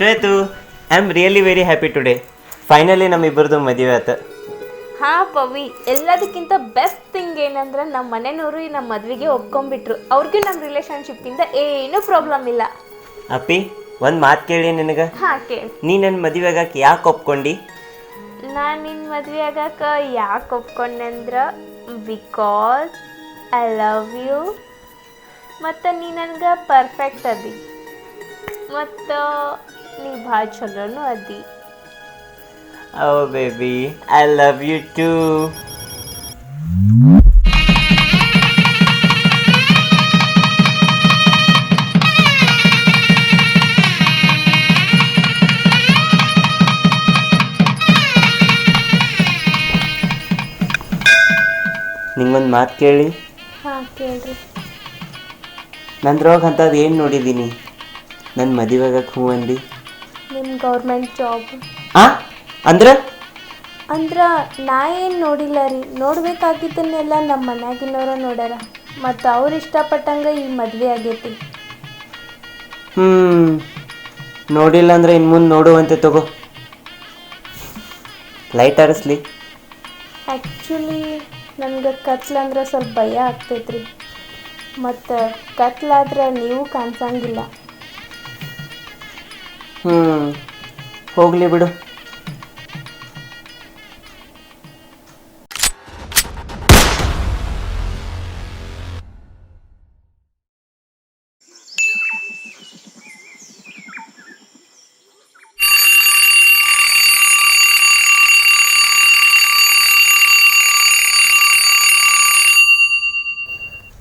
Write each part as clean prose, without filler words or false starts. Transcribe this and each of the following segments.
Shwetu, I am really very happy today. Finally ನಮ್ಮಿಬ್ಬರದು ಮದುವೆ ಆಯ್ತು. ಹಾಂ ಪವಿ, ಎಲ್ಲದಕ್ಕಿಂತ ಬೆಸ್ಟ್ ಥಿಂಗ್ ಏನಂದ್ರೆ ನಮ್ಮ ಮನೆಯವರು ನಮ್ಮ ಮದುವೆಗೆ ಒಪ್ಕೊಂಡ್ಬಿಟ್ರು. ಅವ್ರಿಗೂ ನಮ್ಮ ರಿಲೇಷನ್ಶಿಪ್ಪಿಂದ ಏನೂ ಪ್ರಾಬ್ಲಮ್ ಇಲ್ಲ. ಅಪ್ಪಿ, ಒಂದು ಮಾತು ಕೇಳಿ ನಿನಗೆ. ಹಾಂ ಕೇಳಿ. ನೀ ನನ್ನ ಮದುವೆ ಆಗಕ್ಕೆ ಯಾಕೆ ಒಪ್ಕೊಂಡು? ನಾನು ನಿನ್ನ ಮದುವೆ ಆಗಕ್ಕೆ ಯಾಕೆ ಒಪ್ಕೊಂಡೆ ಅಂದ್ರೆ ಬಿಕಾಸ್ ಐ ಲವ್ ಯು, ಮತ್ತು ನೀ ನನಗೆ ಪರ್ಫೆಕ್ಟ್ ಅದಿ, ಮತ್ತು ನೀ ಭಾಳ ಚಲೋನು ಅದಿ. Oh baby, I love you too. ನಿಂಗೊಂದು ಮಾತು ಕೇಳಿ. ಹಾಂ ಕೇಳ್ರಿ. ನಂದ್ರೊಳಗೆ ಅಂಥದ್ದು ಏನು ನೋಡಿದ್ದೀನಿ ನನ್ನ ಮದುವೆಗಕ್ಕೆ ಹ್ಞೂ ಅಂದು? ನಿಮ್ಮ ಗೌರ್ಮೆಂಟ್ ಜಾಬ್. ಅಂದ್ರೆ ನಾ ಏನು ನೋಡಿಲ್ಲ ರೀ, ನೋಡ್ಬೇಕಾಗಿದ್ದನ್ನೆಲ್ಲ ನಮ್ಮ ಮನ್ಯಾಗಿನವ್ರ ನೋಡ್ಯಾರ, ಮತ್ತು ಅವ್ರು ಇಷ್ಟಪಟ್ಟಂಗೆ ಈ ಮದುವೆ ಆಗೈತಿ. ನೋಡಿಲ್ಲ ಅಂದ್ರೆ ಇನ್ನು ಮುಂದೆ ನೋಡುವಂತೆ ತಗೋ. ಲೈಟ್ ಆರಿಸ್ಲಿ. ಆ್ಯಕ್ಚುಲಿ ನನಗೆ ಕತ್ಲಂದ್ರೆ ಸ್ವಲ್ಪ ಭಯ ಆಗ್ತೈತ್ರಿ, ಮತ್ತು ಕತ್ಲಾದ್ರೆ ನೀವು ಕಾಣಿಸಂಗಿಲ್ಲ. ಹೋಗಲಿ ಬಿಡು.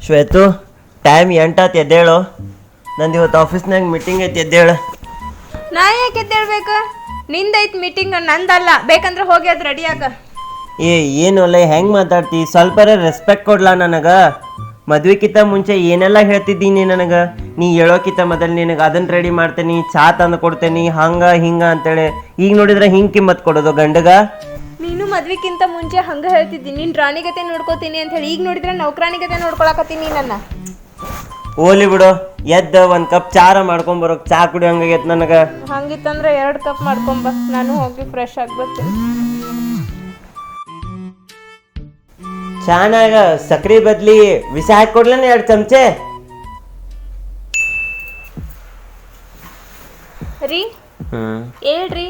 ಶ್ವೇತು, ಟೈಮ್ 8 ಆತು, ಎದ್ದೇಳು. ನಂದು ಇವತ್ತು ಆಫೀಸ್ನಾಗ ಮೀಟಿಂಗ್ ಐತಿ, ಎದ್ದೇಳು. ನಾ ಯಾಕೆ ಎದ್ದೇಳ್ಬೇಕು? ನಿಂದೈತಿ ಮೀಟಿಂಗ್, ನಂದಲ್ಲ. ಬೇಕಂದ್ರೆ ಹೋಗಿ ಅದು ರೆಡಿಯಾಗ. ಏನು ಅಲ್ಲ, ಹೆಂಗೆ ಮಾತಾಡ್ತಿ? ಸ್ವಲ್ಪ ರೆಸ್ಪೆಕ್ಟ್ ಕೊಡ್ಲಾ ನನಗೆ. ಮದ್ವೆಕ್ಕಿಂತ ಮುಂಚೆ ಏನೆಲ್ಲ ಹೇಳ್ತಿದ್ದೀನಿ ನನಗೆ. ನೀ ಹೇಳೋಕ್ಕಿಂತ ಮೊದಲು ನಿನಗೆ ಅದನ್ನು ರೆಡಿ ಮಾಡ್ತೇನೆ, ಚಹಾ ತಂದು ಕೊಡ್ತೇನೆ, ಹಂಗೆ ಹಿಂಗೆ ಅಂತೇಳಿ. ಈಗ ನೋಡಿದ್ರೆ ಹಿಂಗೆ ಕಿಮ್ಮತ್ತು ಕೊಡೋದು ಗಂಡಗ. ನೀನು ಮದ್ವೆಕ್ಕಿಂತ ಮುಂಚೆ ಹಂಗೆ ಹೇಳ್ತಿದ್ದೀನಿ, ನೀನು ರಾಣಿಗತೆ ನೋಡ್ಕೋತೀನಿ ಅಂತ ಹೇಳಿ. ಈಗ ನೋಡಿದ್ರೆ ನೌಕರಾಣಿಗತೆ ನೋಡ್ಕೊಳಕತ್ತೀನಿ ನನ್ನ. ಓಲಿ ಬಿಡು, ಎದ್ದು ಒಂದು ಕಪ್ ಚಾರ ಮಾಡ್ಕೊಂಬರೋಕೆ. ಚಹಾ ಕುಡಿ ಹಂಗಾಗೈತೆ ನನಗೆ. ಹಂಗಿತ್ತಂದ್ರೆ 2 ಕಪ್ ಮಾಡ್ಕೊಂಬ, ನಾನು ಹೋಗಿ ಫ್ರೆಶ್ ಆಗ್ಬರ್ತೀನಿ. ಚಾನಾಗ ಸಕ್ರೆ ಬದ್ಲಿ ವಿಷ ಹಾಕಿ ಕೊಡ್ಲೇನೆ 2 ಚಮಚೆ ರೀ. ಹೇಳ್ರಿ,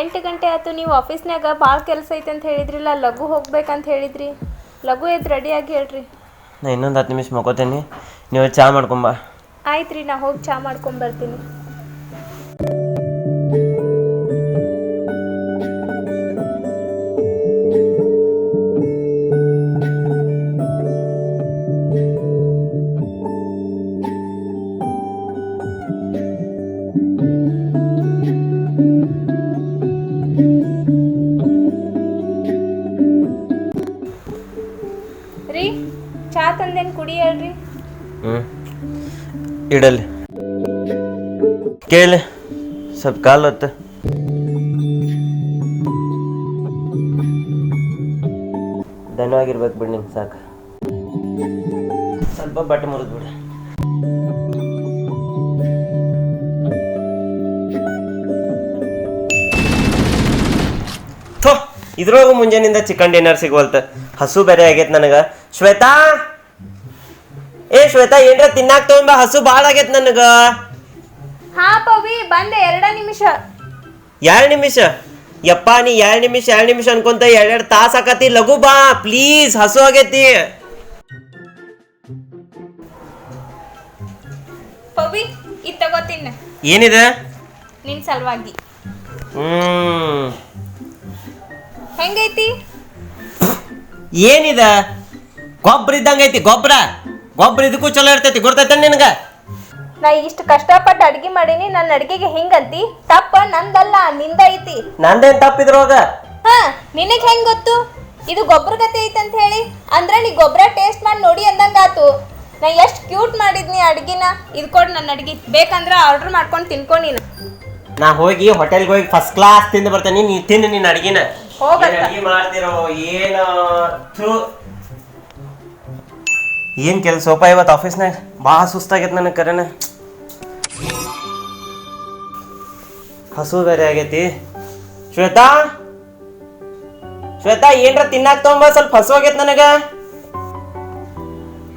8 ಗಂಟೆ ಆಯ್ತು. ನೀವು ಆಫೀಸ್ನಾಗ ಭಾಳ ಕೆಲಸ ಐತೆ ಅಂತ ಹೇಳಿದ್ರಿಲ್ಲ, ಲಘು ಹೋಗ್ಬೇಕಂತ ಹೇಳಿದ್ರಿ. ಲಘು ಎದ್ದು ರೆಡಿಯಾಗಿ ಹೇಳ್ರಿ. ನಾ ಇನ್ನೊಂದು 10 ನಿಮಿಷ ಮಕ್ಕೋತೇನೆ, ನೀವು ಚಹಾ ಮಾಡ್ಕೊಂಬ. ಆಯ್ತು ರೀ, ನಾ ಹೋಗಿ ಚಹಾ ಮಾಡ್ಕೊಂಬರ್ತೀನಿ. ರೀ, ಚಹಾ ತಂದೇನು ಕುಡಿ ಹೇಳ್ರಿ. ಇಡಲಿ ಕೇಳಿ, ಸ್ವಲ್ಪ ಕಾಲು ಹೊತ್ತು. ಧನ್ಯವಾಗಿರ್ಬೇಕು ಬಿಡಿ, ನಿಮ್ಗೆ ಸಾಕು. ಸ್ವಲ್ಪ ಬಟ್ಟೆ ಮುರಿದು ಬಿಡಿ. ಇದ್ರೊಳಗೂ ಮುಂಜಾನಿಂದ ಚಿಕನ್ ಡಿನ್ನರ್ ಸಿಗೋಲ್ತ. ಹಸು ಬೇರೆ ಆಗೈತೆ ನನಗೆ. ಶ್ವೇತಾ, ಶ್ವೇತಾ, ಏನ್ರ ತಿನ್ನಾಕ ತಗೊಂಬ, ಹಸು ಭಾಳ ಆಗೈತೆ ನನಗ. ಹಾ ಪವಿ, ಬಂದೆ. 2 ನಿಮಿಷ. 2 ನಿಮಿಷ? ಯಪ್ಪ, ನೀ 2 ನಿಮಿಷ ಅನ್ಕೊಂತ 2 ತಾಸು ಆಕತಿ. ಲಘು ಬಾ ಪ್ಲೀಸ್, ಹಸು ಆಗೈತಿ. ಪವಿ, ಇದು ತಗೋತೀನಿ. ಏನಿದೆ? ನಿನ್ ಸಲುವಾಗಿ. ಹೆಂಗೈತಿ? ಏನಿದೆ? ಗೊಬ್ಬರ ಇದ್ದಂಗೆ ಐತಿ. ಗೊಬ್ಬರ ಇದಕ್ಕೂ ಚಲೋ ಇರ್ತೈತಿ, ಗೊತ್ತೈತೆ ನಿನಗೆ? ನಾ ಇಷ್ಟು ಕಷ್ಟಪಟ್ಟು ಅಡ್ಗೆ ಮಾಡೀನಿ, ನನ್ನ ಅಡ್ಗೆಗೆ ಹಿಂಗಂತಿ? ತಪ್ಪ ನಂದಲ್ಲ, ನಿಂದ ಐತಿ. ನಂದೇನ್ ತಪ್ಪಿದ್ರೋಗ? ಹಾ, ನಿನಗೆ ಹೆಂಗ್ ಗೊತ್ತು ಇದು ಗೊಬ್ಬರ ಗತಿ ಐತಿ ಅಂತ ಹೇಳಿ? ಅಂದ್ರೆ ನೀ ಗೊಬ್ಬರ ಟೇಸ್ಟ್ ಮಾಡಿ ನೋಡಿ ಅಂದಂಗಾತು. ನಾ ಎಷ್ಟು ಕ್ಯೂಟ್ ಮಾಡಿದ್ನಿ ಅಡ್ಗಿನ. ಇದು ಕೊಡು ನನ್ನ ಅಡ್ಗೆ, ಬೇಕಂದ್ರೆ ಆರ್ಡರ್ ಮಾಡ್ಕೊಂಡು ತಿನ್ಕೊ ನೀನು. ನಾ ಹೋಗಿ ಹೋಟೆಲ್ಗೆ ಹೋಗಿ ಫಸ್ಟ್ ಕ್ಲಾಸ್ ತಿಂದು ಬರ್ತೇನೆ. ನೀ ತಿಂದು ನಿನ್ನ ಅಡ್ಗಿನ. ಅಡ್ಗೆ ಮಾಡ್ತಿರೋ ಏನು? ಏನು ಕೆಲಸಪ್ಪ ಇವತ್ತು ಆಫೀಸ್ನಾಗ? ಭಾಳ ಸುಸ್ತಾಗೈತೆ ನನಗೆ ಕರೆನ. ಹಸು ಬೇರೆ ಆಗೈತಿ. ಶ್ವೇತಾ ಶ್ವೇತಾ ಏನ್ರ ತಿನ್ನಾಕ ತಗೊಂಬ, ಸ್ವಲ್ಪ ಹಸು ಆಗೈತಿ ನನಗ.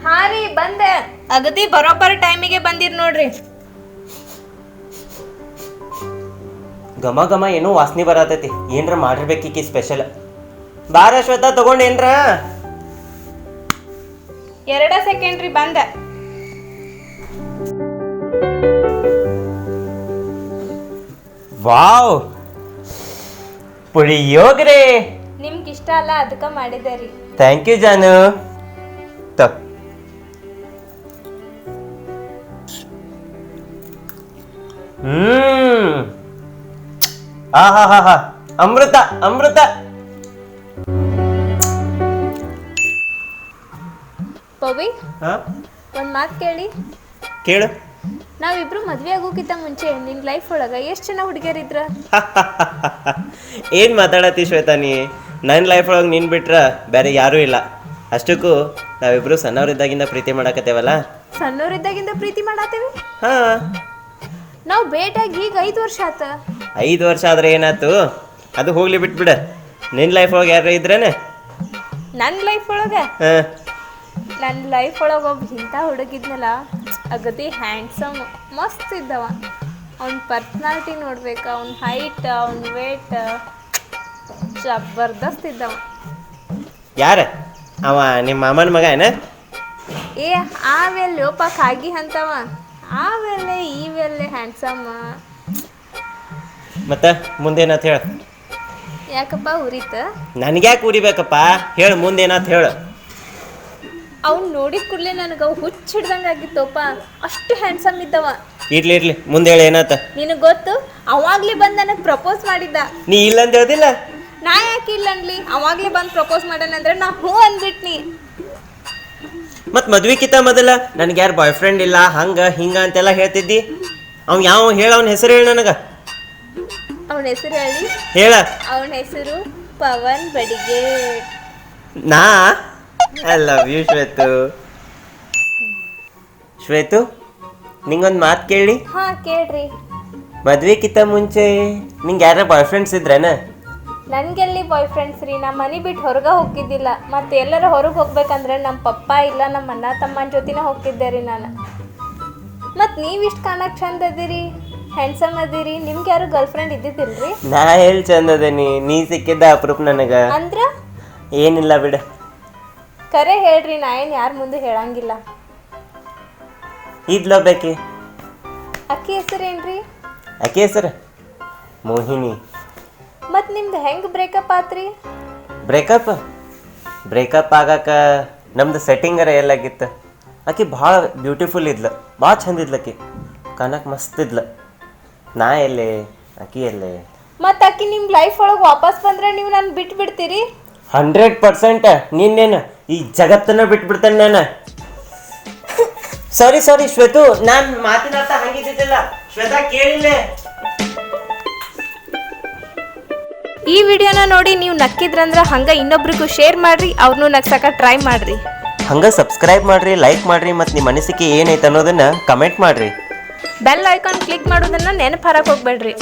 ಹಾ ರೀ ಬಂದೆ, ಅಗದಿ ಬರೋಬ್ಬರ ಟೈಮಿಗೆ ಬಂದಿರ್ ನೋಡ್ರಿ. ಘಮ ಘಮ ಏನೋ ವಾಸನೆ ಬರತೈತಿ, ಏನ್ರ ಮಾಡಿರ್ಬೇಕೀಕಿ ಸ್ಪೆಷಲ್. ಬಾರ ಶ್ವೇತಾ ತಗೊಂಡ್ ಏನ್ರ. 2 ಸೆಕೆಂಡ್ ರೀ ಬಂದೆ. ವಾವ್ ಪುಳಿಯೋಗರೆ. ನಿಮ್ಗೆ ಇಷ್ಟ ಅಲ್ಲ ಅದಕ್ಕೆ ಮಾಡಿದೆ ರೀ. ಥ್ಯಾಂಕ್ ಯು ಜಾನು. ಆಹಾ ಅಮೃತ ಅಮೃತ. ಪವಿ ಒಂದ್ ಮಾತು ಕೇಳಿ. ಕೇಳು. ನಾವಿಬ್ರು ಮದ್ವೆ ಆಗೋಕ್ಕಿಂತ ಮುಂಚೆ ನಿನ್ ಲೈಫ್ ಒಳಗ ಎಷ್ಟು ಜನ ಹುಡುಗಿಯರಿದ್ರ? ಏನ್ ಮಾತಾಡತಿ ಶ್ವೇತಾ ನೀ? ನನ್ನ ಲೈಫ್ ಒಳಗೆ ನೀನ್ ಬಿಟ್ರ ಬೇರೆ ಯಾರೂ ಇಲ್ಲ. ಅಷ್ಟಕ್ಕೂ ನಾವಿಬ್ರು ಸಣ್ಣವ್ರಿದ್ದಾಗಿಂದ ಪ್ರೀತಿ ಮಾಡಕತ್ತೇವಲ್ಲ. ಸಣ್ಣವ್ರಿದ್ದಾಗಿಂದ ಪ್ರೀತಿ ಮಾಡಾತೇವಿ? ಹಾ. ನಾವು ಭೇಟಿಯಾಗಿ ಈಗ 5 ವರ್ಷ ಆತ. 5 ವರ್ಷ ಆದ್ರೆ ಏನಾಯ್ತು, ಅದು ಹೋಗ್ಲಿ ಬಿಟ್ಬಿಡ. ನಿನ್ನ ಲೈಫ್ ಒಳಗೆ ಯಾರು ಇದ್ರೇನೆ? ನನ್ನ ಲೈಫ್ ಒಳಗೆ ಹಾಂ, ನನ್ನ ಲೈಫ್ ಒಳಗೆ ಒಬ್ಬ ಇಂಥ ಹುಡುಗಿದ್ನಲ್ಲ, ಅಗದಿ ಹ್ಯಾಂಡ್ಸಮ್ ಮಸ್ತ್ ಇದ್ದವ. ಅವ್ನ ಪರ್ಸ್ನಾಲಿಟಿ ನೋಡ್ಬೇಕು, ಅವ್ನ ಹೈಟ್, ಅವ್ನ ವೇಟ್ ಜಬರ್ದಸ್ತ್ ಇದ್ದವ. ಯಾರ ಅವ? ನಿಮ್ಮ ಮಾಮನ ಮಗ ಏನ? ಏ ಆಮೇಲೆ ಲೋಪ ಕಾಗಿ ಅಂತವ, ಆಮೇಲೆ ಈವೆಲ್ಲೆ ಹ್ಯಾಂಡ್ಸಮ್. ಮತ್ತೆ ಮುಂದೇನತ್ ಹೇಳ. ಯಾಕಪ್ಪ ಉರಿತ? ನನಗ್ಯಾಕೆ ಉರಿಬೇಕಪ್ಪ, ಹೇಳು ಮುಂದೇನತ್ ಹೇಳು. ಅವ್ನು ನೋಡಿದ ಕೂಡಲೇ ನನಗೆ ಅವು ಹುಚ್ಚ ಹಿಡ್ದಂಗೆ ಆಗಿತ್ತಪ್ಪ, ಅಷ್ಟು ಹ್ಯಾಂಡ್ಸಮ್ ಇದ್ದವ. ಇರ್ಲಿ ಇರ್ಲಿ, ಮುಂದೆ ಹೇಳಿ ಏನಾತ. ನಿನಗೆ ಗೊತ್ತು, ಅವಾಗ್ಲೇ ಬಂದು ನನಗೆ ಪ್ರಪೋಸ್ ಮಾಡಿದ್ದ. ನೀ ಇಲ್ಲ ಅಂತ ಹೇಳ್ದಿಲ್ಲ? ನಾ ಯಾಕೆ ಇಲ್ಲ ಅನ್ಲಿ? ಅವಾಗ್ಲೇ ಬಂದು ಪ್ರಪೋಸ್ ಮಾಡ್ಯಾನಂದ್ರೆ ನಾ ಹ್ಞೂ ಅಂದ್ಬಿಟ್ನಿ. ಮತ್ತು ಮದ್ವಿಕಿತ ಮೊದಲ ನನಗೆ ಯಾರು ಬಾಯ್ ಫ್ರೆಂಡ್ ಇಲ್ಲ ಹಂಗ ಹಿಂಗ ಅಂತೆಲ್ಲ ಹೇಳ್ತಿದ್ದಿ. ಅವ್ನು ಯಾವ ಹೇಳ, ಅವನ ಹೆಸರು ಹೇಳಿ ನನಗೆ. ಅವನ ಹೆಸರು ಹೇಳಿ ಹೇಳ. ಅವನ ಹೆಸರು ಪವನ್ ಬಡಿಗೆ. ನಾ I love you Shwetu. Shwetu, ನಿಂಗೊಂದು ಮಾತು ಕೇಳಿ. ಹಾ ಕೇಳ್ರಿ. ಮದ್ವೆಕಿತ ಮುಂಚೆ ನಿಂಗೆ ಯಾರ ಬಾಯ್ ಫ್ರೆಂಡ್ಸ್ ಇದ್ರೇನ? ನನಗೆಲ್ಲಿ ಬಾಯ್ ಫ್ರೆಂಡ್ಸ್ ರೀ. ನಮ್ಮ ಮನೆ ಬಿಟ್ಟು ಹೊರಗೆ ಹೋಗಿದ್ದಿಲ್ಲ. ಮತ್ತು ಎಲ್ಲರೂ ಹೊರಗೆ ಹೋಗ್ಬೇಕಂದ್ರೆ ನಮ್ಮ ಪಪ್ಪ ಇಲ್ಲ ನಮ್ಮ ಅಣ್ಣ ತಮ್ಮನ ಜೊತೆನೇ ಹೋಗ್ತಿದ್ದೆ ರೀ ನಾನು. ಮತ್ತು ನೀವಿಷ್ಟು ಕಾಣಕ್ಕೆ ಚಂದ ಅದೀರಿ, ಹ್ಯಾಂಡ್ಸಮ್ ಅದೀರಿ. ನಿಮ್ಗೆ ಯಾರು ಗರ್ಲ್ ಫ್ರೆಂಡ್ ಇದ್ದಿದ್ದಿಲ್ರಿ? ನಾ ಎಲ್ಲಿ ಚಂದ ಅದೇನಿ, ನೀ ಸಿಕ್ಕಿದ್ದ ಅಪ್ರೂಪ್ ನನಗೆ. ಅಂದ್ರೆ ಏನಿಲ್ಲ ಬಿಡ. ಕರೆ ಹೇಳ್ರಿ, ನಾ ಏನು ಯಾರ ಮುಂದೆ ಹೇಳಂಗಿಲ್ಲ. ಇದ್ಲ ಬೇಕಿ. ಅಕ್ಕಿ ಹೆಸರೇನ್ರಿ? ಆಕೆ ಹೆಸರು ಮೋಹಿನಿ. ಮತ್ತು ನಿಮ್ದು ಹೆಂಗೆ ಬ್ರೇಕಪ್ ಆತ್ರಿ? ಬ್ರೇಕಪ್ ಆಗಾಕ ನಮ್ದು ಸೆಟ್ಟಿಂಗರ ಎಲ್ಲಾಗಿತ್ತು. ಆಕೆ ಭಾಳ ಬ್ಯೂಟಿಫುಲ್ ಇದ್ಲು, ಭಾಳ ಚಂದ ಇದ್ಲಕ್ಕಿ, ಕಾಣಕ್ಕೆ ಮಸ್ತ್ ಇದ್ಲು. ನಾ ಎಲ್ಲೇ ಆಕಿ ಎಲ್ಲೇ. ಮತ್ತು ಅಕ್ಕಿ ನಿಮ್ಮ ಲೈಫ್ ಒಳಗೆ ವಾಪಸ್ ಬಂದ್ರೆ ನೀವು ನಾನು ಬಿಟ್ಟು ಬಿಡ್ತೀರಿ? 100%. ನಿನ್ನೇನು ಈ ಜಗತ್ತನ್ನ ಬಿಟ್ಬಿಡ್ತೇನೆ ನಾನು. ಸಾರಿ ಶ್ವೇತು, ನಾನು ಮಾತಿನ ಅರ್ಥ ಹಂಗಿದ್ದಿಲ್ಲ. ಶ್ವೇತಾ ಕೇಳಿಲ್ಲ. ಈ ವಿಡಿಯೋನ ನೋಡಿ ನೀವು ನಕ್ಕಿದ್ರಂದ್ರೆ ಹಂಗೆ ಇನ್ನೊಬ್ರಿಗೂ ಶೇರ್ ಮಾಡಿರಿ, ಅವ್ರನ್ನೂ ನಗ್ಸಕ್ಕೆ ಟ್ರೈ ಮಾಡಿರಿ. ಹಂಗೆ ಸಬ್ಸ್ಕ್ರೈಬ್ ಮಾಡಿರಿ, ಲೈಕ್ ಮಾಡಿರಿ, ಮತ್ತು ನಿಮ್ಮ ಅನಿಸಿಕೆ ಏನೈತೆ ಅನ್ನೋದನ್ನು ಕಮೆಂಟ್ ಮಾಡಿರಿ. ಬೆಲ್ ಐಕಾನ್ ಕ್ಲಿಕ್ ಮಾಡೋದನ್ನು ನೆನಪು ಹಾರಕ್ಕೆ ಹೋಗ್ಬೇಡ್ರಿ.